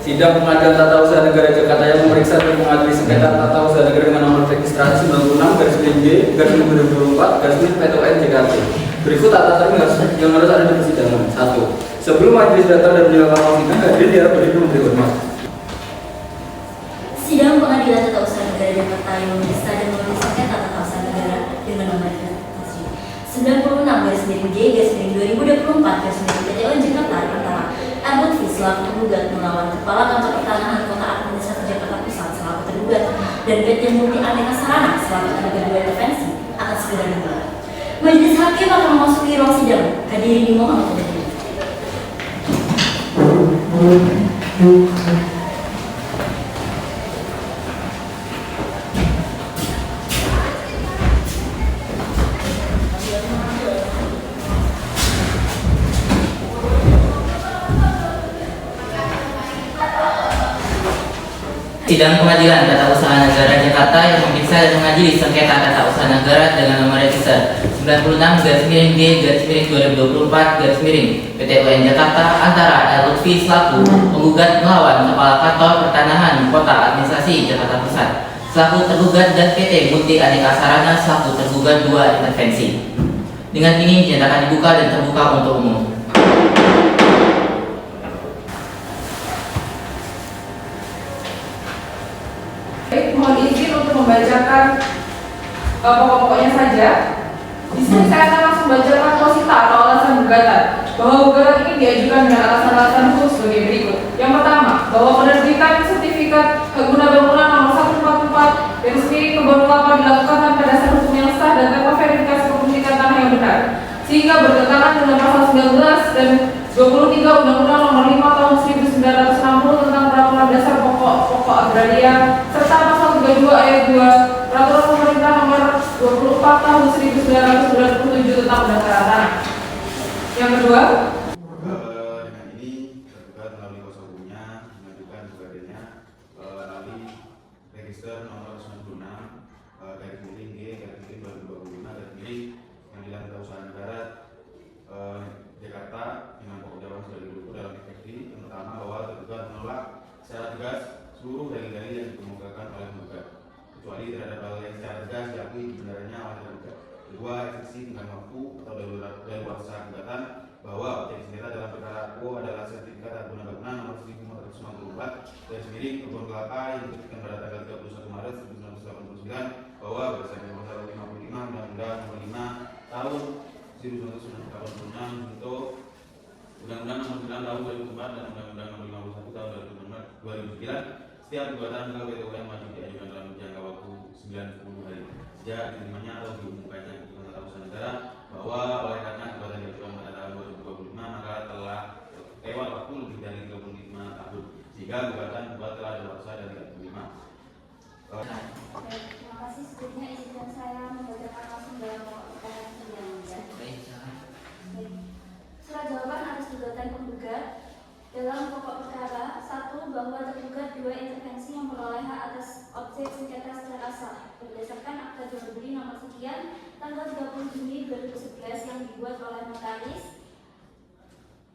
Sidang Pengadilan Tata Usaha Negara Jakarta yang memeriksa dan mengadili sengketa tata usaha negara dengan nomor registrasi 96/G/2024/PTUN JKT. Berikut tata tertib yang harus ada di persidangan. 1. Sebelum majelis datang dan menyelenggarakan sidang, hadir diharap berdiri memberi hormat. Sidang Pengadilan Tata Usaha Negara Jakarta yang memeriksa dan mengadili sengketa tata usaha negara dengan nomor registrasi 96/G/2024/PTUN Jakarta antara Arbut selaku tergugat melawan Kepala Kantor Pertanahan Kota Administrasi Jakarta Pusat selaku tergugat dan PT Multi Aneka Sarana selaku tergugat dua intervensi akan segera dimulai. Majelis Hakim akan memasuki ruang sidang. Hadirin dimohon untuk berdiri. Sidang Pengadilan Tata Usaha Negara Jakarta yang memeriksa dan mengadili sengketa tata usaha negara dengan nomor register 96/G/2024/PTUN Jakarta antara L. Lutfi selaku penggugat melawan Kepala Kantor Pertanahan Kota Administrasi Jakarta Pusat selaku tergugat dan PT Multi Aneka Sarana selaku tergugat dua intervensi. Dengan ini dinyatakan dibuka dan terbuka untuk umum. Mohon izin untuk membacakan pokok-pokoknya saja. Di sini saya akan langsung bacakan posita atau alasan gugatan. Bahwa gugatan ini diajukan dengan alasan-alasan hukum sebagai berikut. Yang pertama, bahwa penerbitan sertifikat hak guna bangunan nomor 144 garis miring Kebon Kelapa dilakukan tanpa dasar hukum yang sah dan tanpa verifikasi kepemilikan tanah yang benar, sehingga bertentangan dengan pasal 19 dan 23 Undang-Undang Nomor 5 Tahun 1960 tentang Peraturan Dasar Pokok Agraria serta pasal 32 ayat 2 Peraturan Pemerintah Nomor 24 Tahun 1997 tentang pendaftaran tanah. Yang kedua, dengan ini tergugat melalui kuasa hukumnya mengajukan gugatannya melalui register nomor 96 garis miring G/2025 garis miring Pengadilan Tata Usaha Negara Jakarta dengan pokok jawaban sudah didukung dalam eksepsi. Yang pertama, bahwa tergugat menolak secara tegas seluruh dalil-dalil yang dikemukakan oleh penggugat kecuali terhadap hal yang secara tegas diakui kebenarannya oleh tergugat. Kedua, eksepsi tenggang waktu atau daluarsa gugatan bahwa objek sengketa dalam perkara Quo adalah sertifikat hak guna bangunan nomor 1494 garis miring Kebon Kelapa yang diterbitkan pada tanggal 31 Maret 1989 bahwa berdasarkan pasal 55 Undang-Undang Nomor 5 Tahun 1986 untuk Undang-Undang Nomor 9 Tahun 2004 dan Undang-Undang Nomor 51 Tahun 2009, setiap gugatan ke PTUN wajib diajukan dalam jangka waktu 90 hari sejak diterimanya atau diumumkannya Keputusan Tata Usaha Negara, bahwa oleh karena gugatan diajukan pada tahun 2025 maka telah lewat waktu lebih dari 35 tahun sehingga gugatan telah dewasa dan tidak diterima. Terima kasih. Sebelumnya izinkan saya membacakan langsung dalam pokok perkara sidang. Surat jawaban atas gugatan penggugat dalam pokok perkara 1, bahwa tergugat dua intervensi yang memperoleh hak atas objek sengketa secara sah berdasarkan akta jual beli nomor sekian tanggal 30 Juni 2011 yang dibuat oleh notaris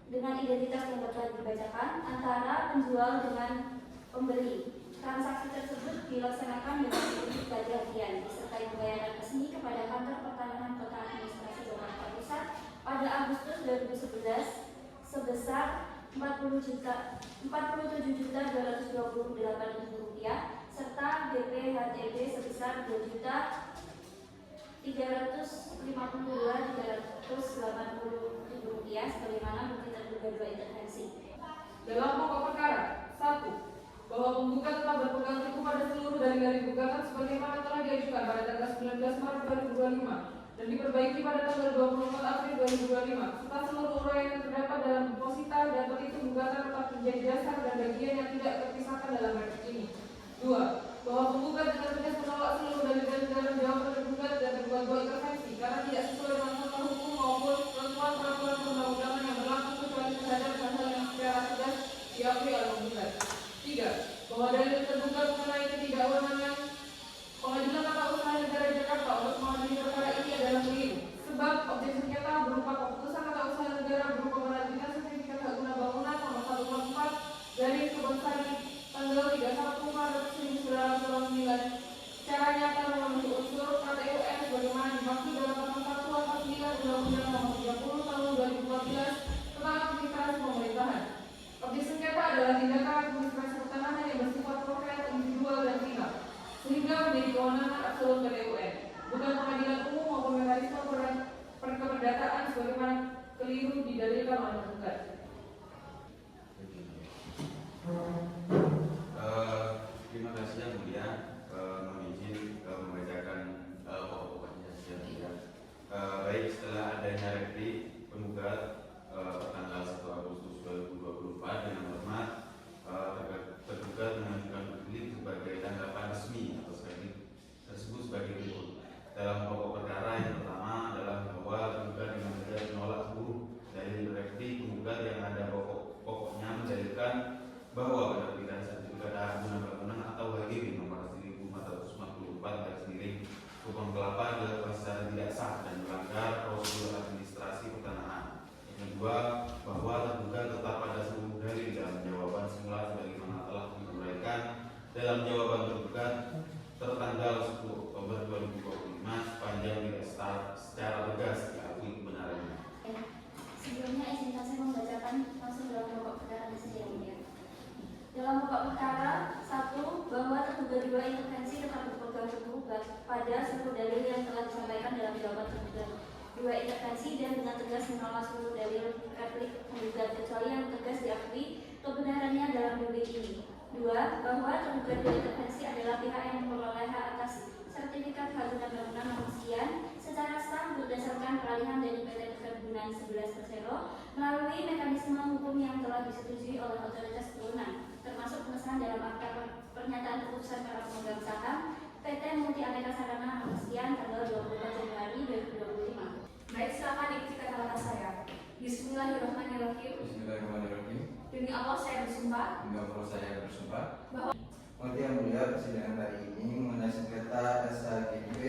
dengan identitas yang telah dibacakan antara penjual dengan pembeli. Transaksi tersebut dilaksanakan dengan sedikit kehati-hatian disertai pembayaran resmi kepada Kantor Pertanahan Kota Administrasi Jakarta Pusat pada Agustus 2011 sebesar Rp47.228.000 serta BP HTB sebesar Rp2.352.380.000 sebagaimana bukti terduga dua intervensi. dalam pokok perkara 1, bahwa penggugat telah berpegang teguh pada seluruh dalil-dalil gugatan sebagaimana telah diajukan pada tanggal 19 Maret 2025 dan diperbaiki pada tanggal 24 April 2025 serta seluruh uraian yang terdapat dalam deposita dan petitum gugatan tetap menjadi dasar dan bagian yang tidak terpisahkan dalam materi ini. 2. Bahwa penggugat dengan tegas menolak seluruh dalil-dalil dalam jawaban tergugat dan tergugat dua intervensi karena tidak sesuai dengan fakta hukum maupun ketentuan peraturan perundang-undangan yang berlaku kecuali terhadap hal-hal yang secara tegas diakui oleh penggugat. 3. Bahwa dalil tergugat mengenai ketidakwenangan Pengadilan Tata Usaha Negara Jakarta untuk mengadili perkara ini adalah keliru, sebab objek sengketa berupa keputusan Tata Usaha Negara berupa penerbitan sertifikat hak guna bangunan nomor 144 dari Kebon Sari adalah tindakan administrasi pertanahan yang bersifat konkret, individual, dan final, sehingga menjadi kewenangan absolut PT UN, bukan pengadilan umum maupun mekanisme perkeperdataan sebagaimana keliru didalilkan oleh penggugat. Terima kasih yang mulia, mohon izin membacakan pokok-pokoknya saja. Baik, setelah adanya replik penggugat tanggal 1 Agustus 2024 dengan hormat tergugat mengajukan replik sebagai tanggapan resmi atas replik tersebut sebagai berikut. Dalam pokok perkara yang pertama adalah bahwa tergugat dengan tegas menolak seluruh dalil replik penggugat yang ada pokoknya mendalilkan bahwa penerbitan sertifikat hak guna bangunan atau HGB nomor 1444 Kupang Kelapa dilakukan secara tidak sah dan melanggar prosedur administrasi pertanahan. Yang kedua, bahwa tergugat tetap pada seluruh dalil dalam jawaban semula sebagaimana telah diuraikan dalam jawaban tergugat tertanggal 10 Oktober 2025 sepanjang tidak secara tegas diakui kebenarannya. Sebelumnya izinkan saya membacakan langsung dalam pokok perkara sendiri. Dalam pokok perkara, 1. Bahwa terduga 2 intervensi tetap berpegang teguh pada seluruh dalil yang telah disampaikan dalam jawaban tergugat. 2 intervensi dan dengan tegas menolak seluruh dalil replik penggugat kecuali yang tegas diakui kebenarannya dalam replik ini. 2. Bahwa terduga 2 intervensi adalah pihak yang memperoleh hak atas sertifikat hak guna bangunan nomor sekian secara sah berdasarkan peralihan dari PT Perkebunan 11 Persero melalui mekanisme hukum yang telah disetujui oleh otoritas berwenang, termasuk pengesahan dalam akta pernyataan keputusan para pemegang saham PT Multi Aneka Sarana nomor sekian tanggal 24 Januari 2025. Baik, silakan ikuti kata-kata saya. Bismillahirrahmanirrahim. Bismillahirrahmanirrahim. Demi Allah saya bersumpah Demi Allah saya bersumpah bahwa Yang mulia, persidangan hari ini mengenai sengketa SHGB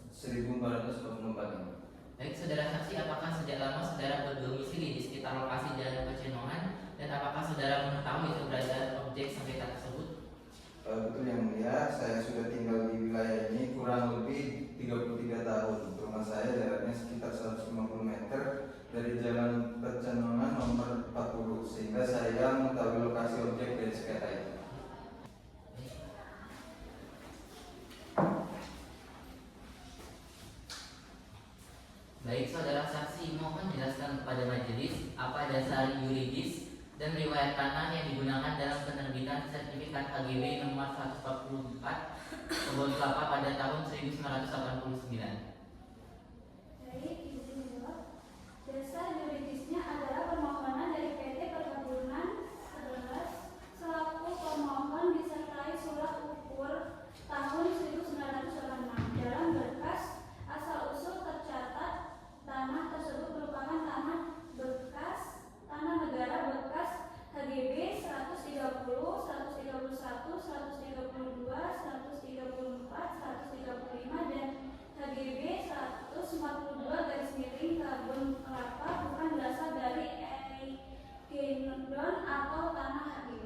1444 ini. Baik, saudara saksi, apakah sejak lama saudara berdomisili di sekitar lokasi Jalan Pecenongan dan apakah saudara mengetahui keberadaan objek sengketa tersebut? Betul yang mulia, saya sudah tinggal di wilayah ini kurang lebih 33 tahun. Rumah saya jaraknya sekitar 150 meter dari Jalan Pecenongan nomor 40, sehingga saya mengetahui lokasi objek dari sengketa itu. Baik, saudara saksi, mohon jelaskan kepada majelis apa dasar yuridis dan riwayat tanah yang digunakan dalam penerbitan sertifikat HGB nomor 144 Kebun Kelapa pada tahun 1989. Baik, izin menjawab. Dasar yuridisnya adalah permohonan dari PT Perkebunan 11 selaku pemohon disertai surat ukur tahun 1986 dalam berkas asal-usul tercatat tanah tersebut merupakan tanah bekas, tanah negara bekas HGB 130, 131, 132, 134, 135 dan HGB 142 garis miring Kebun Kelapa bukan berasal dari Egendon atau tanah HGB.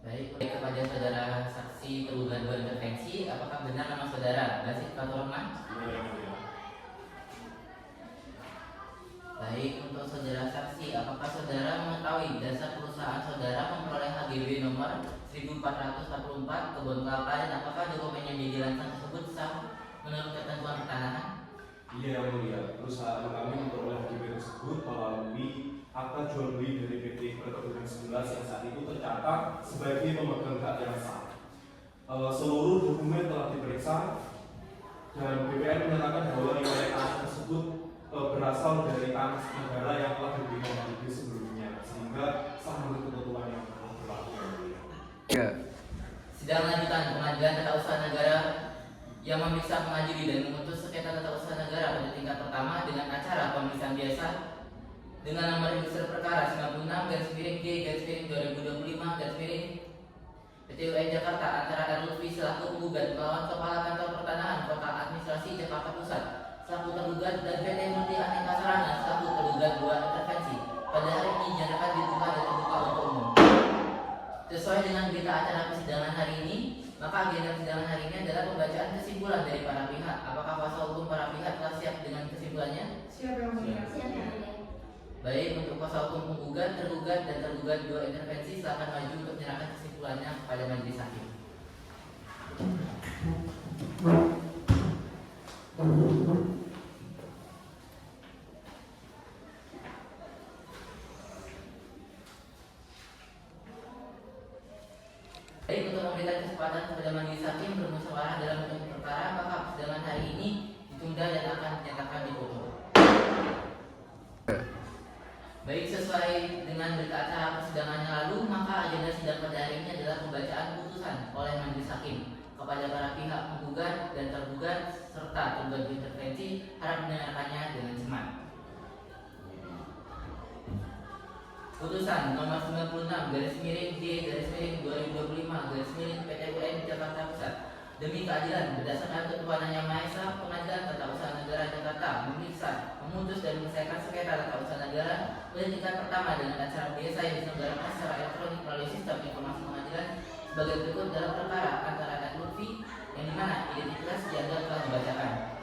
Baik, kepada saudara saksi tergugat 2 intervensi, apakah benar nama saudara Basit Fatur Rahman? Baik, untuk saudara saksi, apakah saudara mengetahui dasar perusahaan saudara memperoleh HGB nomor 1444 Kebun Kelapa dan apakah dokumen yang dijelaskan tersebut sah menurut ketentuan pertanahan? Iya yang mulia, perusahaan kami memperoleh HGB tersebut melalui akta jual beli dari PT Perkebunan 11 yang saat itu tercatat sebagai pemegang hak yang sah. Seluruh dokumen telah diperiksa dan BPN menyatakan bahwa riwayat tanah tersebut berasal dari tanah negara yang telah diberikan HGB sebelumnya, sehingga sah menurut ketentuan yang berlaku. Sidang lanjutan pengadilan tata usaha negara yang memeriksa mengadili dan memutus sengketa tata usaha negara pada tingkat pertama dengan acara pemeriksaan biasa dengan nomor register perkara 96-G-2025 PT UN Jakarta antara R. Lutfi selaku penggugat melawan Kepala Kantor Pertanahan Kota Administrasi Jakarta Pusat selaku tergugat dan PT Multi Aneka Sarana selaku tergugat 2 intervensi pada hari ini dinyatakan dibuka dan terbuka untuk umum. Sesuai dengan berita acara persidangan hari ini, maka agenda persidangan hari ini adalah pembacaan kesimpulan dari para pihak. Apakah kuasa hukum para pihak telah siap dengan kesimpulannya? Siapa yang mulia? Siap yang mulia. Baik, untuk kuasa hukum penggugat, tergugat, dan tergugat dua intervensi silakan maju untuk menyerahkan kesimpulannya kepada majelis hakim. Baik, untuk memberikan kesempatan kepada majelis hakim bermusyawarah dalam bentuk perkara, maka persidangan hari ini ditunda dan akan dinyatakan ditutup. Baik, sesuai dengan berita acara persidangan yang lalu, maka agenda sidang pada hari ini adalah pembacaan putusan oleh majelis hakim kepada para pihak penggugat dan tergugat serta tergugat intervensi harap mendengarkannya dengan cermat. Putusan nomor 96/D/2025/PT UN Jakarta Pusat demi keadilan berdasarkan ketuhanan yang Maha Esa, Pengadilan Tata Usaha Negara Jakarta memeriksa, memutus dan menyelesaikan sengketa tata usaha negara pada tingkat pertama dengan acara biasa yang diselenggarakan secara elektronik melalui sistem informasi pengadilan sebagai berikut dalam perkara antara Ed Lutfi yang dimana identitas dianggap telah dibacakan.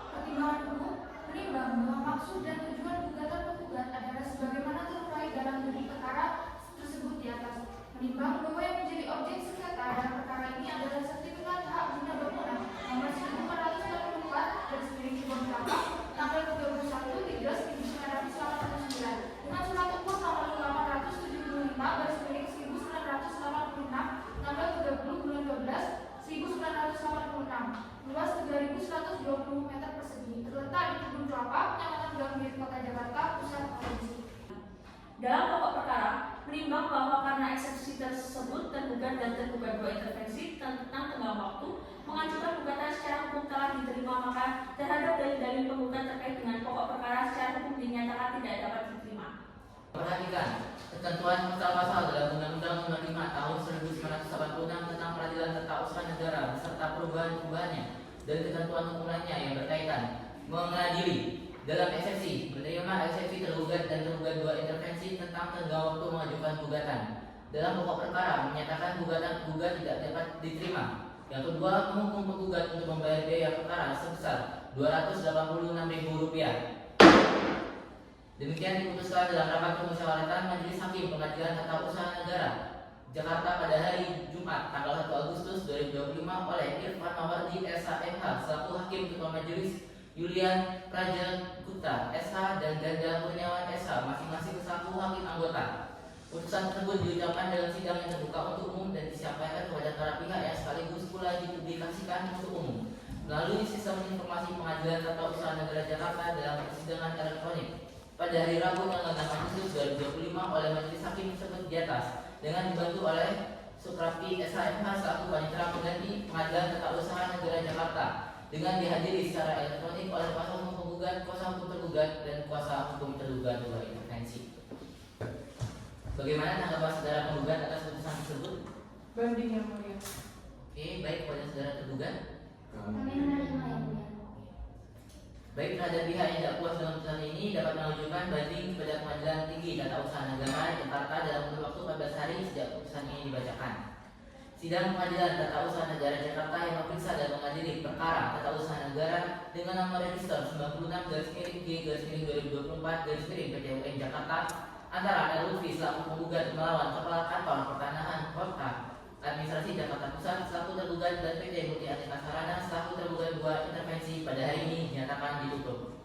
Pertimbangan hukum menimbang bahwa maksud dan tujuan gugatan penggugat adalah sebagaimana terkait dalam duri perkara tersebut di atas. Menimbang bahwa yang menjadi objek sengketa dalam perkara ini adalah sertifikat hak guna bangunan nomor 1484/2008 tanggal 31/3/1989 dengan surat ukur nomor 875/1986 tanggal 30 bulan 12/1986 luas 3.120 meter persegi terletak di Kebun Kelapa, Kecamatan Gambir, Kota Jakarta Pusat, Provinsi. Dalam pokok perkara, menimbang bahwa karena eksepsi tersebut tergugat dan tergugat dua intervensi tentang tenggang waktu mengajukan gugatan secara hukum telah diterima, maka terhadap dalil-dalil penggugat terkait dengan pokok perkara secara hukum dinyatakan tidak dapat diterima. Perhatikan, ketentuan pasal-pasal dalam Undang-Undang Nomor 5 Tahun 1986 tentang Peradilan Tata Usaha Negara beserta perubahan-perubahannya dan ketentuan hukum lainnya yang berkaitan mengadili dalam eksepsi, menerima eksepsi tergugat dan tergugat dua intervensi tentang tenggang waktu mengajukan gugatan. Dalam pokok perkara menyatakan gugatan gugat tidak dapat diterima. Yang kedua, menghukum penggugat untuk membayar biaya perkara sebesar Rp286.000. Demikian diputuskan dalam rapat pemusyawaratan Majelis Hakim Pengadilan Tata Usaha Negara Jakarta pada hari Jumat tanggal 1 Agustus 2025 oleh Irfan Mawardi SH.MH selaku Hakim Ketua Majelis, Yulian Praja Gupta SH dan Ganda Kurniawan SH masing-masing selaku hakim anggota. Putusan tersebut diucapkan dalam sidang yang terbuka untuk umum dan disampaikan kepada para pihak yang sekaligus pula dipublikasikan untuk umum melalui sistem informasi Pengadilan Tata Usaha Negara Jakarta dalam persidangan elektronik pada hari Rabu tanggal 6 Agustus 2025 oleh Majelis Hakim tersebut di atas dengan dibantu oleh Suprapti SH.MH selaku panitera pengganti Pengadilan Tata Usaha Negara Jakarta dengan dihadiri secara elektronik oleh kuasa hukum penggugat, kuasa hukum tergugat, dan kuasa hukum tergugat dua intervensi. Bagaimana tanggapan saudara penggugat atas putusan tersebut? Banding yang mulia. Oke, baik kepada saudara tergugat. Kami menerima yang mulia. Baik, terhadap pihak yang tidak puas dengan putusan ini dapat mengajukan banding kepada Pengadilan Tinggi Tata Usaha Negara Jakarta dalam kurun waktu 14 hari sejak putusan ini dibacakan. Sidang Pengadilan Tata Usaha Negara Jakarta yang memeriksa dan mengadili perkara tata usaha negara dengan nomor register 96/G/2024/PT UN Jakarta antara Lutfi selaku penggugat melawan Kepala Kantor Pertanahan Kota Administrasi Jakarta Pusat selaku tergugat dan PT Multi Aneka Sarana selaku tergugat dua intervensi pada hari ini dinyatakan ditutup.